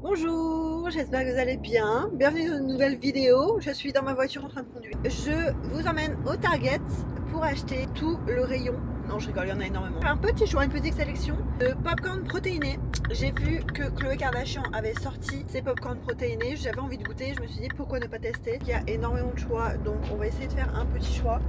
Bonjour, j'espère que vous allez bien. Bienvenue dans une nouvelle vidéo. Je suis dans ma voiture en train de conduire. Je vous emmène au Target pour acheter tout le rayon. Non, je rigole, il y en a énormément. Un petit choix, une petite sélection de popcorn protéiné. J'ai vu que Khloé Kardashian avait sorti ses popcorn protéinés. J'avais envie de goûter. Je me suis dit pourquoi ne pas tester. Il y a énormément de choix, donc on va essayer de faire un petit choix.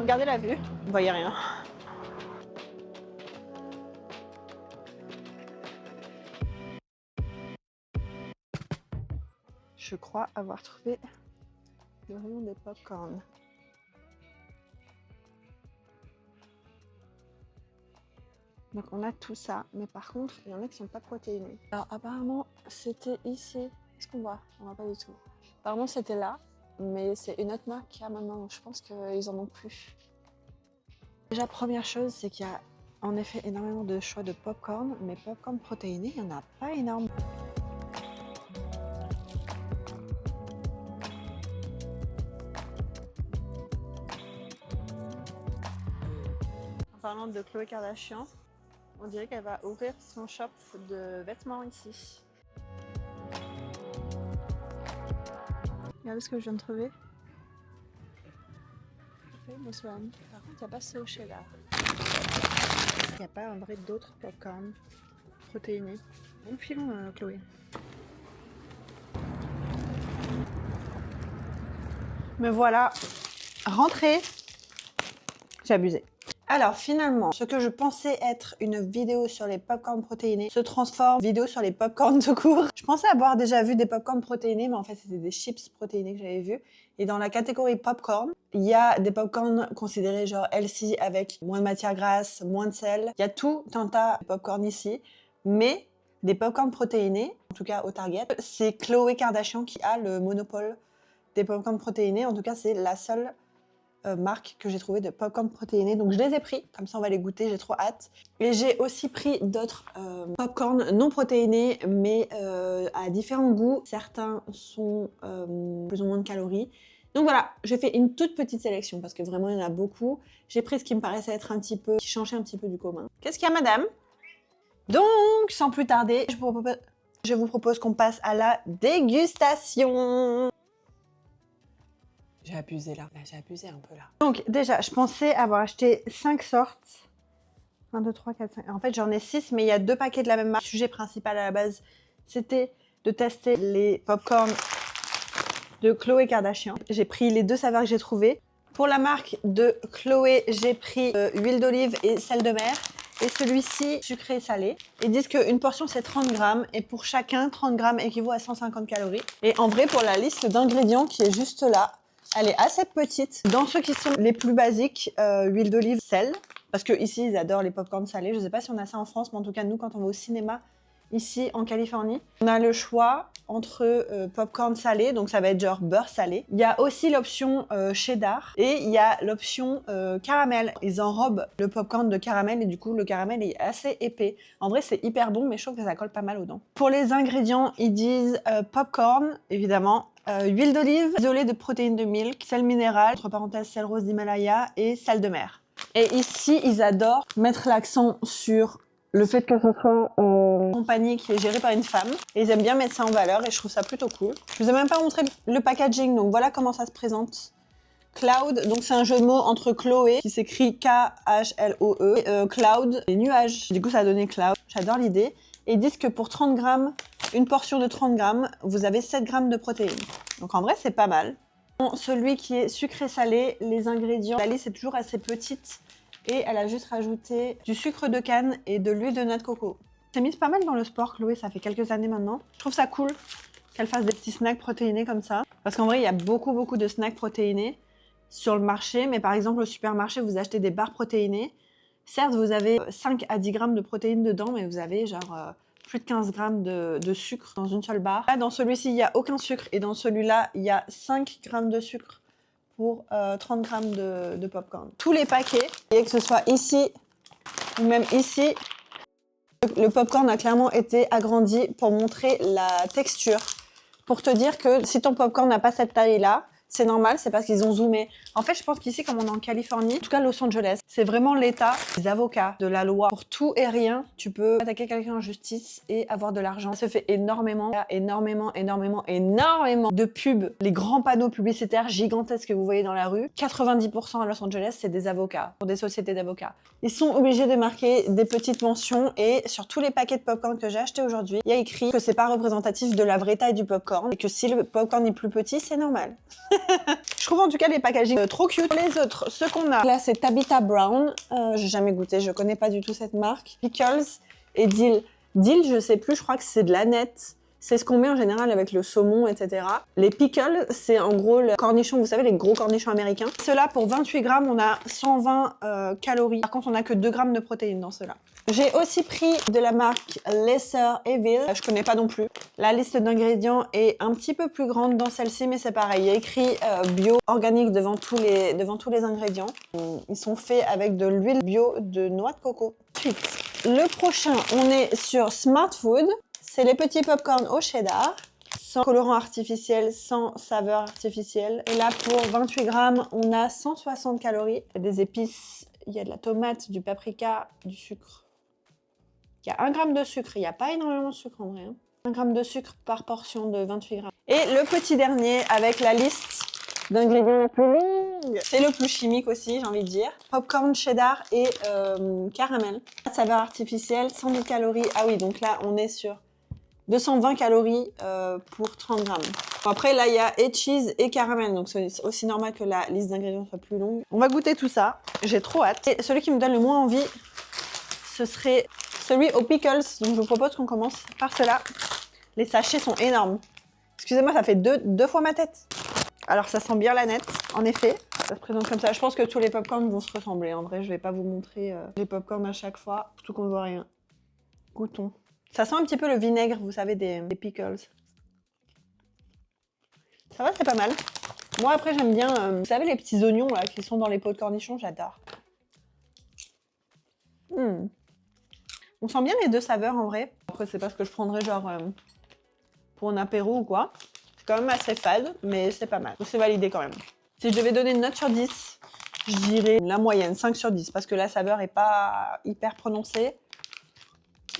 Regardez la vue. Vous voyez rien. Je crois avoir trouvé le rayon des popcorn. Donc on a tout ça, mais par contre, il y en a qui sont pas protéinés. Alors apparemment, c'était ici. Est-ce qu'on voit? On voit pas du tout. Apparemment, c'était là, mais c'est une autre marque qui a maintenant. Donc je pense qu'ils en ont plus. Déjà, première chose, c'est qu'il y a en effet énormément de choix de popcorn, mais popcorn protéiné, il n'y en a pas énorme. En parlant de Khloé Kardashian, on dirait qu'elle va ouvrir son shop de vêtements ici. Regardez ce que je viens de trouver. Famous one. Par contre, il n'y a pas ce au cheddar. Il n'y a pas en vrai d'autres popcorn protéinés. Bon filon, Chloé. Me voilà rentrée. J'ai abusé. Alors finalement, ce que je pensais être une vidéo sur les popcorn protéinés se transforme en vidéo sur les popcorn tout court. Je pensais avoir déjà vu des popcorn protéinés, mais en fait c'était des chips protéinés que j'avais vus. Et dans la catégorie popcorn, il y a des popcorn considérés genre healthy avec moins de matière grasse, moins de sel. Il y a tout un tas de popcorn ici, mais des popcorn protéinés, en tout cas au Target, c'est Khloé Kardashian qui a le monopole des popcorn protéinés. En tout cas, c'est la seule marque que j'ai trouvé de popcorn protéinés. Donc je les ai pris, comme ça on va les goûter, j'ai trop hâte. Et j'ai aussi pris d'autres popcorn non protéinés, mais à différents goûts. Certains sont plus ou moins de calories. Donc voilà, j'ai fait une toute petite sélection parce que vraiment il y en a beaucoup. J'ai pris ce qui me paraissait être un petit peu, qui changeait un petit peu du commun. Qu'est-ce qu'il y a, madame? Donc, sans plus tarder, je vous propose qu'on passe à la dégustation. J'ai abusé là, j'ai abusé un peu là. Donc déjà, je pensais avoir acheté 5 sortes. 1, 2, 3, 4, 5. En fait, j'en ai 6, mais il y a 2 paquets de la même marque. Le sujet principal à la base, c'était de tester les popcorn de Khloé Kardashian. J'ai pris les 2 saveurs que j'ai trouvées. Pour la marque de Khloé, j'ai pris huile d'olive et sel de mer. Et celui-ci, sucré et salé. Ils disent qu'une portion, c'est 30 grammes. Et pour chacun, 30 grammes équivaut à 150 calories. Et en vrai, pour la liste d'ingrédients qui est juste là, elle est assez petite. Dans ceux qui sont les plus basiques, huile d'olive, sel. Parce que ici, ils adorent les popcorn salés. Je ne sais pas si on a ça en France, mais en tout cas, nous, quand on va au cinéma, ici en Californie, on a le choix entre popcorn salé, donc ça va être genre beurre salé. Il y a aussi l'option cheddar et il y a l'option caramel. Ils enrobent le popcorn de caramel et du coup le caramel est assez épais. En vrai c'est hyper bon mais je trouve que ça colle pas mal aux dents. Pour les ingrédients, ils disent popcorn évidemment, huile d'olive, isolé de protéines de milk, sel minéral, entre parenthèses sel rose d'Himalaya et sel de mer. Et ici ils adorent mettre l'accent sur le fait que ce soit une compagnie qui est gérée par une femme. Et ils aiment bien mettre ça en valeur et je trouve ça plutôt cool. Je vous ai même pas montré le packaging, donc voilà comment ça se présente. Cloud, donc c'est un jeu de mots entre Chloé, qui s'écrit K-H-L-O-E, et Cloud, et nuages. Du coup ça a donné Cloud, j'adore l'idée. Et ils disent que pour 30 grammes, une portion de 30 grammes, vous avez 7 grammes de protéines. Donc en vrai c'est pas mal. Celui qui est sucré-salé, les ingrédients, la liste est toujours assez petite. Et elle a juste rajouté du sucre de canne et de l'huile de noix de coco. Elle s'est mise pas mal dans le sport, Chloé, ça fait quelques années maintenant. Je trouve ça cool qu'elle fasse des petits snacks protéinés comme ça. Parce qu'en vrai, il y a beaucoup de snacks protéinés sur le marché. Mais par exemple, au supermarché, vous achetez des barres protéinées. Certes, vous avez 5 à 10 grammes de protéines dedans, mais vous avez genre plus de 15 grammes de sucre dans une seule barre. Là, dans celui-ci, il n'y a aucun sucre. Et dans celui-là, il y a 5 grammes de sucre pour 30 grammes de popcorn. Tous les paquets, et que ce soit ici ou même ici, le popcorn a clairement été agrandi pour montrer la texture. Pour te dire que si ton popcorn n'a pas cette taille-là, C'est normal, c'est parce qu'ils ont zoomé. En fait, je pense qu'ici, comme on est en Californie, en tout cas Los Angeles, c'est vraiment l'État, les avocats, de la loi. Pour tout et rien, tu peux attaquer quelqu'un en justice et avoir de l'argent. Ça se fait énormément, énormément de pubs. Les grands panneaux publicitaires gigantesques que vous voyez dans la rue, 90% à Los Angeles, c'est des avocats, pour des sociétés d'avocats. Ils sont obligés de marquer des petites mentions et sur tous les paquets de popcorn que j'ai achetés aujourd'hui, il y a écrit que c'est pas représentatif de la vraie taille du popcorn et que si le popcorn est plus petit, c'est normal. Je trouve en tout cas les packaging trop cute. Les autres, ceux qu'on a, là c'est Tabitha Brown, j'ai jamais goûté, je connais pas du tout cette marque. Pickles et Dill. Dill, je sais plus, je crois que c'est de l'aneth. C'est ce qu'on met en général avec le saumon, etc. Les pickles, c'est en gros le cornichon, vous savez, les gros cornichons américains. Ceux-là, pour 28 grammes, on a 120 calories. Par contre, on a que 2 grammes de protéines dans ceux-là. J'ai aussi pris de la marque Lesser Evil. Je connais pas non plus. La liste d'ingrédients est un petit peu plus grande dans celle-ci, mais c'est pareil. Il y a écrit bio, organique devant tous les ingrédients. Ils sont faits avec de l'huile bio de noix de coco. Ensuite, le prochain, on est sur Smart Food. C'est les petits popcorn au cheddar, sans colorant artificiel, sans saveur artificielle. Et là, pour 28 grammes, on a 160 calories. Il y a des épices, il y a de la tomate, du paprika, du sucre. Il y a 1 gramme de sucre, il n'y a pas énormément de sucre en vrai. 1 gramme de sucre par portion de 28 grammes. Et le petit dernier, avec la liste d'ingrédients la plus longue. C'est le plus chimique aussi, j'ai envie de dire. Popcorn, cheddar et caramel. Saveur artificielle, 110 calories. Ah oui, donc là, on est sur 220 calories pour 30 grammes. Bon, après, là, il y a et cheese et caramel, donc c'est aussi normal que la liste d'ingrédients soit plus longue. On va goûter tout ça. J'ai trop hâte. Et celui qui me donne le moins envie, ce serait celui aux pickles. Donc, je vous propose qu'on commence par cela. Les sachets sont énormes. Excusez-moi, ça fait deux fois ma tête. Alors, ça sent bien l'aneth, en effet. Ça se présente comme ça. Je pense que tous les popcorns vont se ressembler. En vrai, je vais pas vous montrer les popcorns à chaque fois, surtout qu'on ne voit rien. Goûtons. Ça sent un petit peu le vinaigre, vous savez, des pickles. Ça va, c'est pas mal. Moi, après, j'aime bien, vous savez, les petits oignons là qui sont dans les pots de cornichons, j'adore. On sent bien les deux saveurs, en vrai. Après, c'est pas ce que je prendrais, genre, pour un apéro ou quoi. C'est quand même assez fade, mais c'est pas mal. C'est validé quand même. Si je devais donner une note sur 10, je dirais la moyenne, 5 sur 10, parce que la saveur est pas hyper prononcée.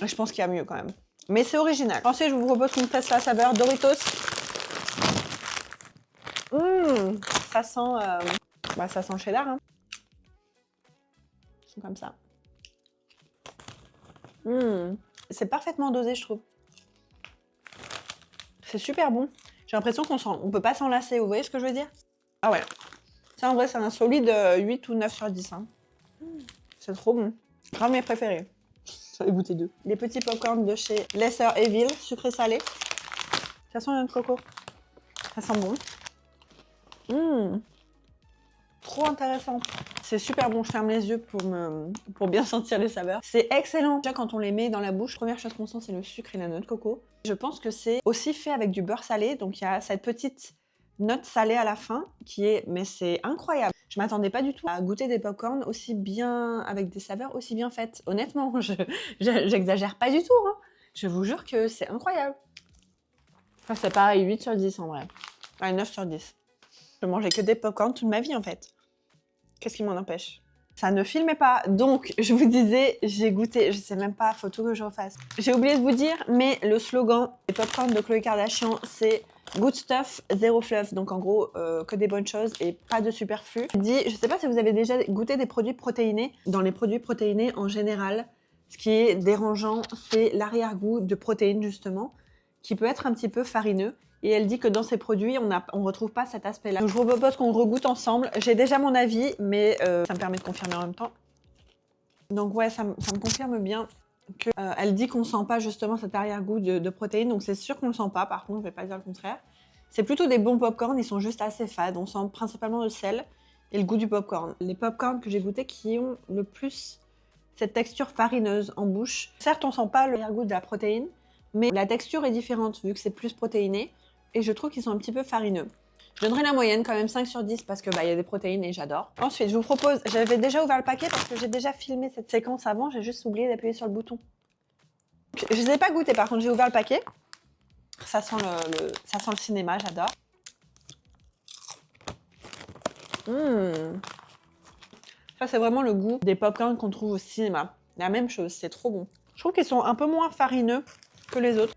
Je pense qu'il y a mieux quand même. Mais c'est original. Ensuite, je vous propose qu'on teste la saveur Doritos. Ça sent le cheddar. Hein. Ils sont comme ça. C'est parfaitement dosé, je trouve. C'est super bon. J'ai l'impression qu'on peut pas s'en lasser. Vous voyez ce que je veux dire? Ah ouais. Ça, en vrai, c'est un solide 8 ou 9 sur 10. Hein. C'est trop bon. Grave mes préférés. J'en ai goûté 2. Les petits popcorn de chez Lesser Evil, sucré salé. Ça sent le coco. Ça sent bon. Trop intéressant. C'est super bon, je ferme les yeux pour bien sentir les saveurs. C'est excellent. Déjà, quand on les met dans la bouche, première chose qu'on sent, c'est le sucre et la noix de coco. Je pense que c'est aussi fait avec du beurre salé. Donc, il y a cette petite note salée à la fin qui est... Mais c'est incroyable. Je m'attendais pas du tout à goûter des popcorn aussi bien... avec des saveurs aussi bien faites. Honnêtement, j'exagère pas du tout. Hein. Je vous jure que c'est incroyable. Enfin, c'est pareil, 8 sur 10 en vrai. Ouais, 9 sur 10. Je mangeais que des popcorn toute ma vie en fait. Qu'est-ce qui m'en empêche? Ça ne filmait pas. Donc, je vous disais, j'ai goûté, je sais même pas, faut tout que je refasse. J'ai oublié de vous dire, mais le slogan des popcorn de Khloé Kardashian, c'est Good Stuff, zéro fluff. Donc, en gros, que des bonnes choses et pas de superflu. Je sais pas si vous avez déjà goûté des produits protéinés. Dans les produits protéinés, en général, ce qui est dérangeant, c'est l'arrière-goût de protéines, justement, qui peut être un petit peu farineux. Et elle dit que dans ces produits, on retrouve pas cet aspect-là. Donc je vous propose qu'on regoute ensemble. J'ai déjà mon avis, mais ça me permet de confirmer en même temps. Donc ouais, ça me confirme bien qu'elle dit qu'on sent pas justement cet arrière-goût de protéines. Donc c'est sûr qu'on le sent pas, par contre, je vais pas dire le contraire. C'est plutôt des bons popcorn, ils sont juste assez fades. On sent principalement le sel et le goût du popcorn. Les popcorn que j'ai goûtés qui ont le plus cette texture farineuse en bouche. Certes, on sent pas l'arrière-goût de la protéine, mais la texture est différente vu que c'est plus protéiné. Et je trouve qu'ils sont un petit peu farineux. Je donnerai la moyenne quand même 5 sur 10 parce que y a des protéines et j'adore. Ensuite, je vous propose, j'avais déjà ouvert le paquet parce que j'ai déjà filmé cette séquence avant, j'ai juste oublié d'appuyer sur le bouton. Je ne les ai pas goûtés par contre, j'ai ouvert le paquet. Ça sent le cinéma, j'adore. Ça, c'est vraiment le goût des popcorn qu'on trouve au cinéma. La même chose, c'est trop bon. Je trouve qu'ils sont un peu moins farineux que les autres.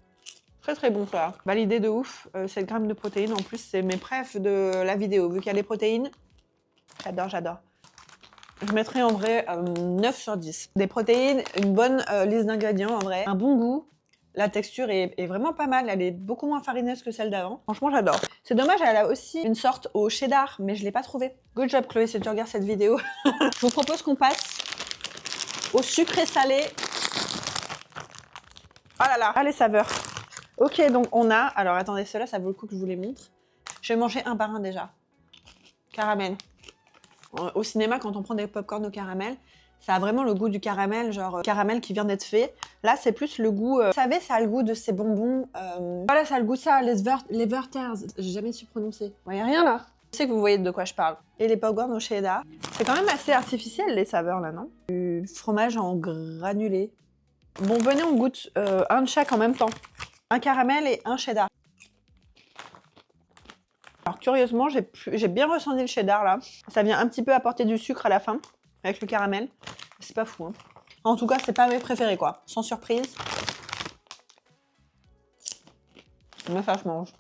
Très très bon ça. Validé de ouf. 7 grammes de protéines. En plus, c'est mes préfs de la vidéo. Vu qu'il y a les protéines, j'adore, j'adore. Je mettrais en vrai 9 sur 10. Des protéines, une bonne liste d'ingrédients en vrai. Un bon goût. La texture est vraiment pas mal. Elle est beaucoup moins farineuse que celle d'avant. Franchement, j'adore. C'est dommage, elle a aussi une sorte au cheddar, mais je l'ai pas trouvé. Good job Chloé, si tu regardes cette vidéo. Je vous propose qu'on passe au sucré salé. Oh là là, ah, les saveurs. Ok, donc on a... Alors attendez, ceux-là, ça vaut le coup que je vous les montre. Je vais manger un par un déjà. Caramel. Au cinéma, quand on prend des popcorn au caramel, ça a vraiment le goût du caramel, genre caramel qui vient d'être fait. Là, c'est plus le goût... vous savez, ça a le goût de ces bonbons... Voilà, ça a le goût de ça, les Werthers. J'ai jamais su prononcer. Il n'y a rien là. Je sais que vous voyez de quoi je parle. Et les popcorn au cheddar. C'est quand même assez artificiel, les saveurs là, non? Du fromage en granulé. Bon, venez, on goûte un de chaque en même temps. Un caramel et un cheddar. Alors curieusement, j'ai bien ressenti le cheddar là. Ça vient un petit peu apporter du sucre à la fin, avec le caramel. C'est pas fou, hein. En tout cas, c'est pas mes préférés quoi. Sans surprise. Mais ça se mange.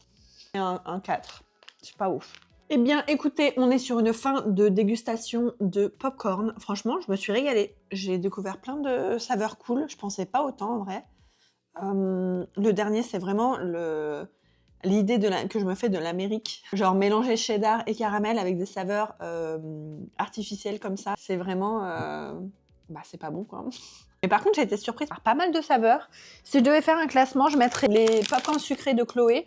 Et un 4. C'est pas ouf. Eh bien, écoutez, on est sur une fin de dégustation de popcorn. Franchement, je me suis régalée. J'ai découvert plein de saveurs cool. Je pensais pas autant en vrai. Le dernier, c'est vraiment l'idée que je me fais de l'Amérique. Genre mélanger cheddar et caramel avec des saveurs artificielles comme ça. C'est vraiment... Bah, c'est pas bon quoi. Mais par contre, j'ai été surprise par pas mal de saveurs. Si je devais faire un classement, je mettrais les popcorn sucrés de Chloé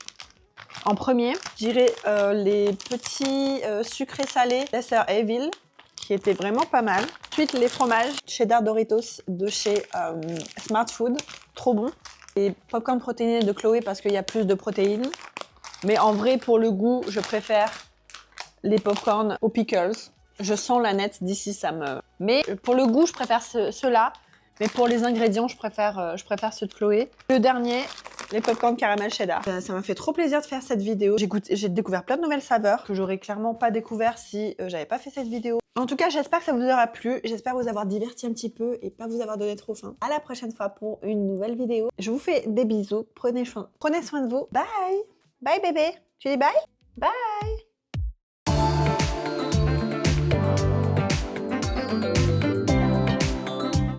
en premier. Je dirais les petits sucrés salés Lesser Evil, qui étaient vraiment pas mal. Ensuite, les fromages cheddar Doritos de chez Smart Food, trop bon. Les popcorn protéinés de Chloé parce qu'il y a plus de protéines. Mais en vrai, pour le goût, je préfère les popcorn aux pickles. Je sens la nette d'ici, ça me... Mais pour le goût, je préfère ceux-là. Mais pour les ingrédients, je préfère ceux de Chloé. Le dernier, les popcorn caramel cheddar. Ça m'a fait trop plaisir de faire cette vidéo. J'ai découvert plein de nouvelles saveurs que j'aurais clairement pas découvert si j'avais pas fait cette vidéo. En tout cas, j'espère que ça vous aura plu. J'espère vous avoir diverti un petit peu et pas vous avoir donné trop faim. À la prochaine fois pour une nouvelle vidéo. Je vous fais des bisous. Prenez soin de vous. Bye! Bye bébé! Tu dis bye? Bye!